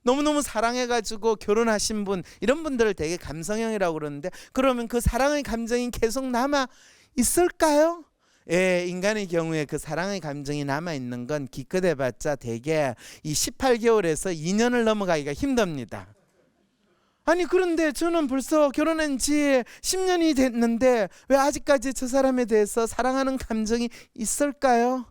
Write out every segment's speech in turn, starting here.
너무너무 사랑해가지고 결혼하신 분, 이런 분들을 되게 감성형이라고 그러는데, 그러면 그 사랑의 감정이 계속 남아 있을까요? 예, 인간의 경우에 그 사랑의 감정이 남아있는 건 기껏해봤자 대개 이 18개월에서 2년을 넘어가기가 힘듭니다. 아니 그런데 저는 벌써 결혼한 지 10년이 됐는데 왜 아직까지 저 사람에 대해서 사랑하는 감정이 있을까요?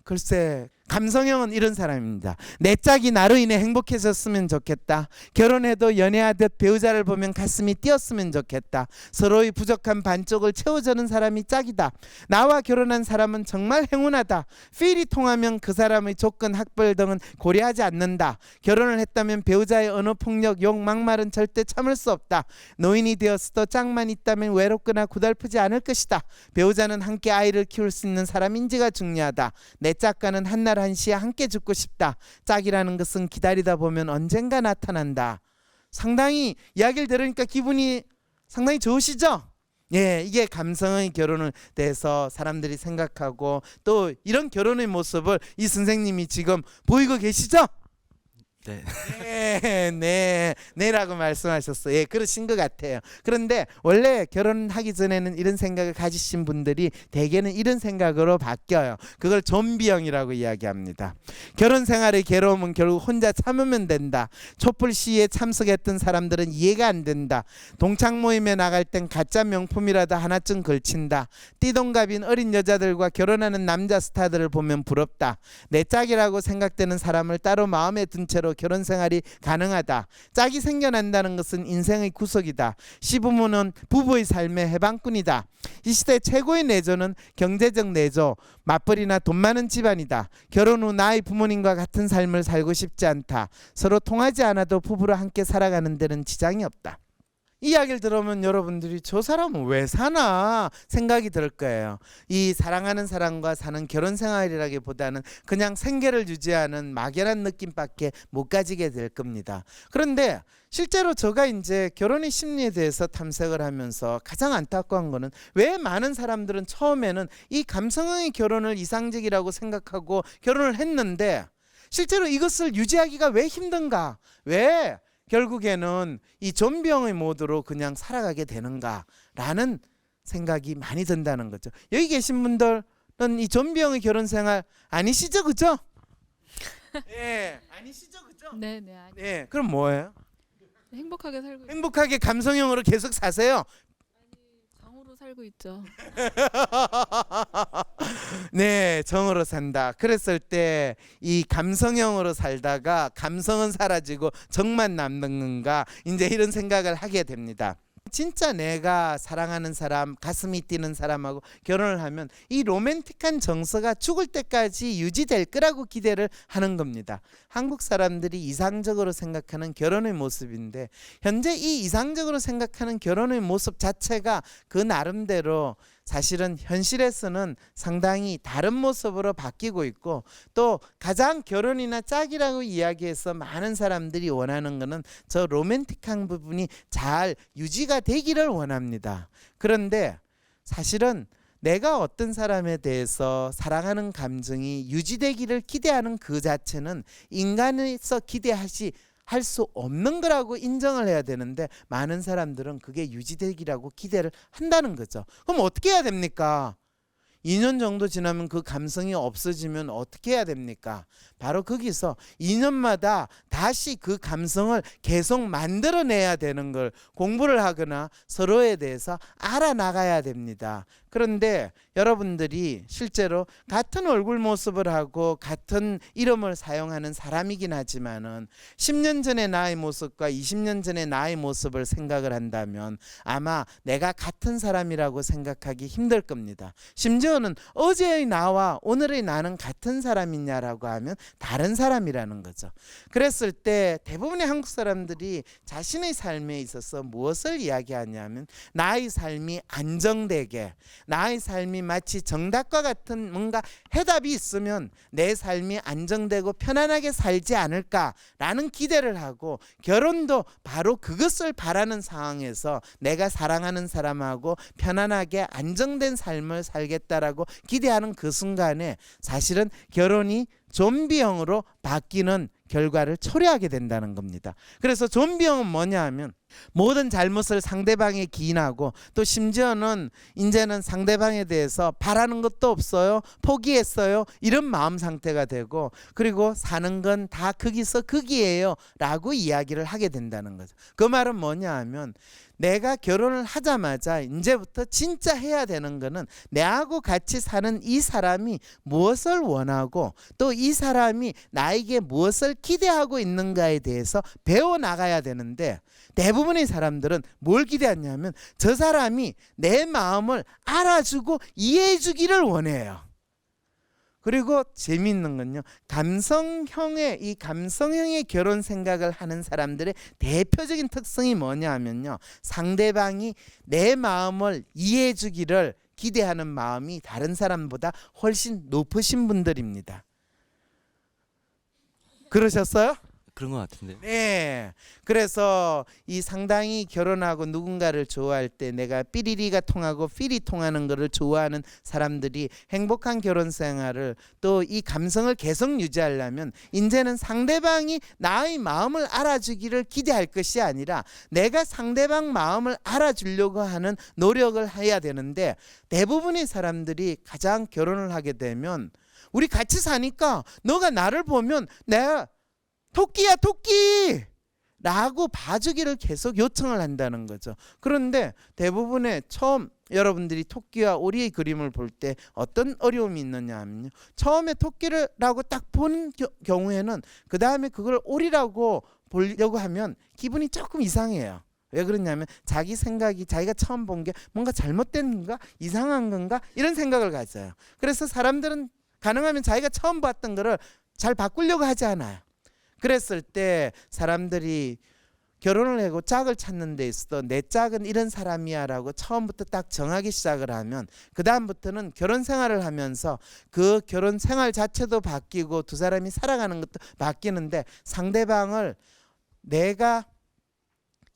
글쎄, 감성형은 이런 사람입니다. 내 짝이 나로 인해 행복해졌으면 좋겠다. 결혼해도 연애하듯 배우자를 보면 가슴이 뛰었으면 좋겠다. 서로의 부족한 반쪽을 채워주는 사람이 짝이다. 나와 결혼한 사람은 정말 행운하다. 필이 통하면 그 사람의 조건, 학벌 등은 고려하지 않는다. 결혼을 했다면 배우자의 언어폭력, 욕, 막말은 절대 참을 수 없다. 노인이 되었어도 짝만 있다면 외롭거나 고달프지 않을 것이다. 배우자는 함께 아이를 키울 수 있는 사람인지가 중요하다. 내 짝과는 한날 한시에 함께 죽고 싶다. 짝이라는 것은 기다리다 보면 언젠가 나타난다. 상당히 이야기를 들으니까 기분이 상당히 좋으시죠? 예, 이게 감성의 결혼을 대해서 사람들이 생각하고, 또 이런 결혼의 모습을 이 선생님이 지금 보이고 계시죠? 네라고 말씀하셨어요. 예, 그러신 것 같아요. 그런데 원래 결혼하기 전에는 이런 생각을 가지신 분들이 대개는 이런 생각으로 바뀌어요. 그걸 좀비형이라고 이야기합니다. 결혼 생활의 괴로움은 결국 혼자 참으면 된다. 촛불 시위에 참석했던 사람들은 이해가 안 된다. 동창 모임에 나갈 땐 가짜 명품이라도 하나쯤 걸친다. 띠동갑인 어린 여자들과 결혼하는 남자 스타들을 보면 부럽다. 내 짝이라고 생각되는 사람을 따로 마음에 둔 채로 결혼 생활이 가능하다. 짝이 생겨난다는 것은 인생의 구석이다. 시부모는 부부의 삶의 해방꾼이다. 이 시대 최고의 내조는 경제적 내조, 맞벌이나 돈 많은 집안이다. 결혼 후 나의 부모님과 같은 삶을 살고 싶지 않다. 서로 통하지 않아도 부부로 함께 살아가는 데는 지장이 없다. 이 이야기를 들으면 여러분들이 저 사람은 왜 사나 생각이 들 거예요. 이 사랑하는 사람과 사는 결혼 생활이라기보다는 그냥 생계를 유지하는 막연한 느낌밖에 못 가지게 될 겁니다. 그런데 실제로 제가 이제 결혼의 심리에 대해서 탐색을 하면서 가장 안타까운 거는, 왜 많은 사람들은 처음에는 이 감성의 결혼을 이상적이라고 생각하고 결혼을 했는데 실제로 이것을 유지하기가 왜 힘든가? 왜 결국에는 이 좀비형의 모드로 그냥 살아가게 되는가라는 생각이 많이 든다는 거죠. 여기 계신 분들은 이 좀비형의 결혼 생활 아니시죠, 그죠? 네, 아니시죠, 그죠? 네. 네, 그럼 뭐예요? 행복하게 살고 행복하게 감성형으로 계속 사세요? 정으로 살고 있죠. 네, 정으로 산다. 그랬을 때 이 감성형으로 살다가 감성은 사라지고 정만 남는 건가, 이제 이런 생각을 하게 됩니다. 진짜 내가 사랑하는 사람, 가슴이 뛰는 사람하고 결혼을 하면 이 로맨틱한 정서가 죽을 때까지 유지될 거라고 기대를 하는 겁니다. 한국 사람들이 이상적으로 생각하는 결혼의 모습인데, 현재 이 이상적으로 생각하는 결혼의 모습 자체가 그 나름대로 사실은 현실에서는 상당히 다른 모습으로 바뀌고 있고, 또 가장 결혼이나 짝이라고 이야기해서 많은 사람들이 원하는 것은 저 로맨틱한 부분이 잘 유지가 되기를 원합니다. 그런데 사실은 내가 어떤 사람에 대해서 사랑하는 감정이 유지되기를 기대하는 그 자체는 인간에서 할 수 없는 거라고 인정을 해야 되는데, 많은 사람들은 그게 유지되기라고 기대를 한다는 거죠. 그럼 어떻게 해야 됩니까? 2년 정도 지나면 그 감성이 없어지면 어떻게 해야 됩니까? 바로 거기서 2년마다 다시 그 감성을 계속 만들어내야 되는 걸 공부를 하거나 서로에 대해서 알아나가야 됩니다. 그런데 여러분들이 실제로 같은 얼굴 모습을 하고 같은 이름을 사용하는 사람이긴 하지만은 10년 전의 나의 모습과 20년 전의 나의 모습을 생각을 한다면 아마 내가 같은 사람이라고 생각하기 힘들 겁니다. 심지어는 어제의 나와 오늘의 나는 같은 사람이냐라고 하면 다른 사람이라는 거죠. 그랬을 때 대부분의 한국 사람들이 자신의 삶에 있어서 무엇을 이야기하냐면, 나의 삶이 안정되게, 나의 삶이 마치 정답과 같은 뭔가 해답이 있으면 내 삶이 안정되고 편안하게 살지 않을까라는 기대를 하고, 결혼도 바로 그것을 바라는 상황에서 내가 사랑하는 사람하고 편안하게 안정된 삶을 살겠다라고 기대하는 그 순간에 사실은 결혼이 좀비형으로 바뀌는 결과를 초래하게 된다는 겁니다. 그래서 좀비형은 뭐냐 하면 모든 잘못을 상대방에 기인하고 또 심지어는 이제는 상대방에 대해서 바라는 것도 없어요. 포기했어요. 이런 마음 상태가 되고 그리고 사는 건 다 거기서 거기에요 라고 이야기를 하게 된다는 거죠. 그 말은 뭐냐 하면 내가 결혼을 하자마자 이제부터 진짜 해야 되는 거는 내하고 같이 사는 이 사람이 무엇을 원하고 또 이 사람이 나에게 무엇을 기대하고 있는가에 대해서 배워나가야 되는데 대부분의 사람들은 뭘 기대하냐면 저 사람이 내 마음을 알아주고 이해해 주기를 원해요. 그리고 재미있는 건요. 감성형의 결혼 생각을 하는 사람들의 대표적인 특성이 뭐냐 하면요. 상대방이 내 마음을 이해해 주기를 기대하는 마음이 다른 사람보다 훨씬 높으신 분들입니다. 그러셨어요? 그런 것 같은데요. 네. 그래서 이 상당히 결혼하고 누군가를 좋아할 때 내가 삐리리가 통하고 필이 통하는 것을 좋아하는 사람들이 행복한 결혼 생활을 또 이 감성을 계속 유지하려면 이제는 상대방이 나의 마음을 알아주기를 기대할 것이 아니라 내가 상대방 마음을 알아주려고 하는 노력을 해야 되는데 대부분의 사람들이 가장 결혼을 하게 되면 우리 같이 사니까 너가 나를 보면 내가 토끼야 토끼 라고 봐주기를 계속 요청을 한다는 거죠. 그런데 대부분의 처음 여러분들이 토끼와 오리의 그림을 볼 때 어떤 어려움이 있느냐 하면요. 처음에 토끼라고 딱 본 경우에는 그 다음에 그걸 오리라고 보려고 하면 기분이 조금 이상해요. 왜 그러냐면 자기 생각이 자기가 처음 본 게 뭔가 잘못된 건가 이상한 건가 이런 생각을 가져요. 그래서 사람들은 가능하면 자기가 처음 봤던 거를 잘 바꾸려고 하지 않아요. 그랬을 때 사람들이 결혼을 하고 짝을 찾는 데 있어도 내 짝은 이런 사람이야 라고 처음부터 딱 정하기 시작을 하면 그 다음부터는 결혼 생활을 하면서 그 결혼 생활 자체도 바뀌고 두 사람이 살아가는 것도 바뀌는데 상대방을 내가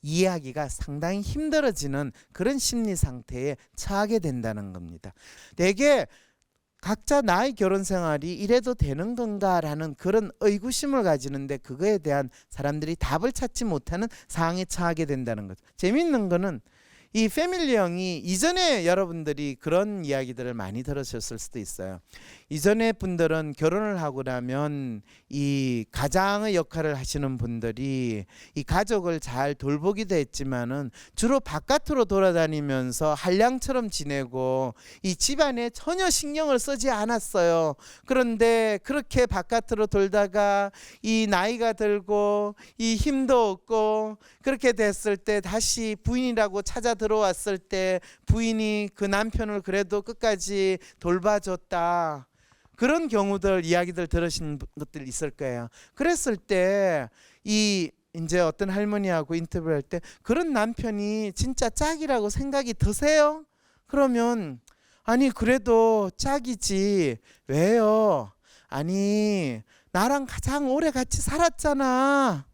이해하기가 상당히 힘들어지는 그런 심리 상태에 처하게 된다는 겁니다. 되게 각자 나의 결혼 생활이 이래도 되는 건가라는 그런 의구심을 가지는데 그거에 대한 사람들이 답을 찾지 못하는 상황에 처하게 된다는 거죠. 재미있는 거는 이 패밀리형이 이전에 여러분들이 그런 이야기들을 많이 들으셨을 수도 있어요. 이전에 분들은 결혼을 하고 나면 이 가장의 역할을 하시는 분들이 이 가족을 잘 돌보기도 했지만은 주로 바깥으로 돌아다니면서 한량처럼 지내고 이 집안에 전혀 신경을 쓰지 않았어요. 그런데 그렇게 바깥으로 돌다가 이 나이가 들고 이 힘도 없고 그렇게 됐을 때 다시 부인이라고 찾아 들어왔을 때 부인이 그 남편을 그래도 끝까지 돌봐줬다. 그런 경우들 이야기들 들으신 것들 있을 거예요. 그랬을 때 이 이제 어떤 할머니하고 인터뷰할 때 그런 남편이 진짜 짝이라고 생각이 드세요? 그러면 아니 그래도 짝이지 왜요? 아니 나랑 가장 오래 같이 살았잖아.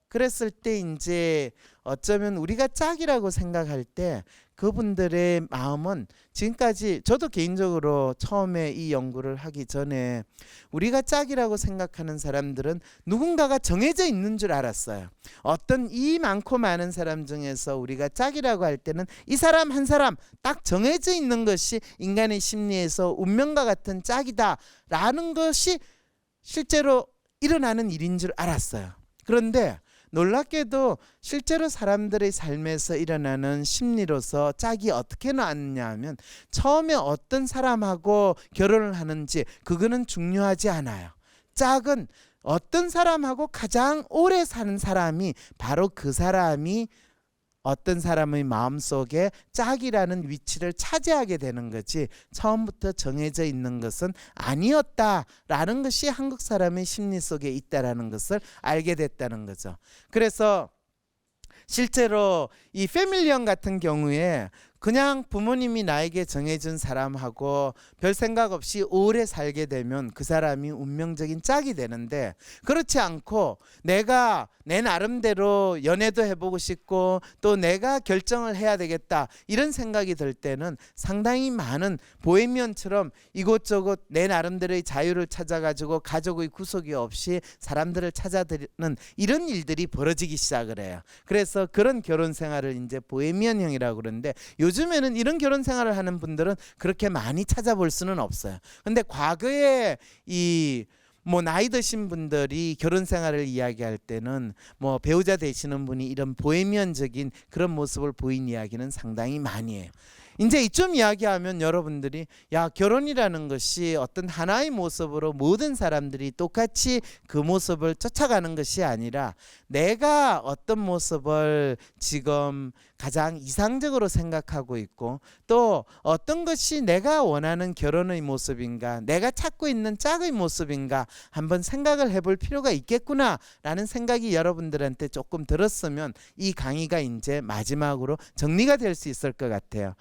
그랬을 때 이제 어쩌면 우리가 짝이라고 생각할 때 그분들의 마음은 지금까지 저도 개인적으로 처음에 이 연구를 하기 전에 우리가 짝이라고 생각하는 사람들은 누군가가 정해져 있는 줄 알았어요. 어떤 이 많고 많은 사람 중에서 우리가 짝이라고 할 때는 이 사람 한 사람 딱 정해져 있는 것이 인간의 심리에서 운명과 같은 짝이다라는 것이 실제로 일어나는 일인 줄 알았어요. 그런데 놀랍게도 실제로 사람들의 삶에서 일어나는 심리로서 짝이 어떻게 나왔느냐 하면 처음에 어떤 사람하고 결혼을 하는지 그거는 중요하지 않아요. 짝은 어떤 사람하고 가장 오래 사는 사람이 바로 그 사람이 어떤 사람의 마음속에 짝이라는 위치를 차지하게 되는 거지 처음부터 정해져 있는 것은 아니었다라는 것이 한국 사람의 심리 속에 있다라는 것을 알게 됐다는 거죠. 그래서 실제로 이 패밀리형 같은 경우에 그냥 부모님이 나에게 정해준 사람하고 별 생각 없이 오래 살게 되면 그 사람이 운명적인 짝이 되는데, 그렇지 않고 내가 내 나름대로 연애도 해보고 싶고 또 내가 결정을 해야 되겠다 이런 생각이 들 때는 상당히 많은 보헤미안처럼 이곳저곳 내 나름대로의 자유를 찾아가지고 가족의 구속이 없이 사람들을 찾아드는 이런 일들이 벌어지기 시작을 해요. 그래서 그런 결혼 생활을 이제 보헤미안형이라고 그러는데, 요즘에는 이런 결혼 생활을 하는 분들은 그렇게 많이 찾아볼 수는 없어요. 근데 과거에 이 나이 드신 분들이 결혼 생활을 이야기할 때는 배우자 되시는 분이 이런 보헤미안적인 그런 모습을 보인 이야기는 상당히 많이 해요. 이제 이쯤 이야기하면 여러분들이 결혼이라는 것이 어떤 하나의 모습으로 모든 사람들이 똑같이 그 모습을 쫓아가는 것이 아니라 내가 어떤 모습을 지금 가장 이상적으로 생각하고 있고 또 어떤 것이 내가 원하는 결혼의 모습인가, 내가 찾고 있는 짝의 모습인가 한번 생각을 해볼 필요가 있겠구나라는 생각이 여러분들한테 조금 들었으면 이 강의가 이제 마지막으로 정리가 될 수 있을 것 같아요.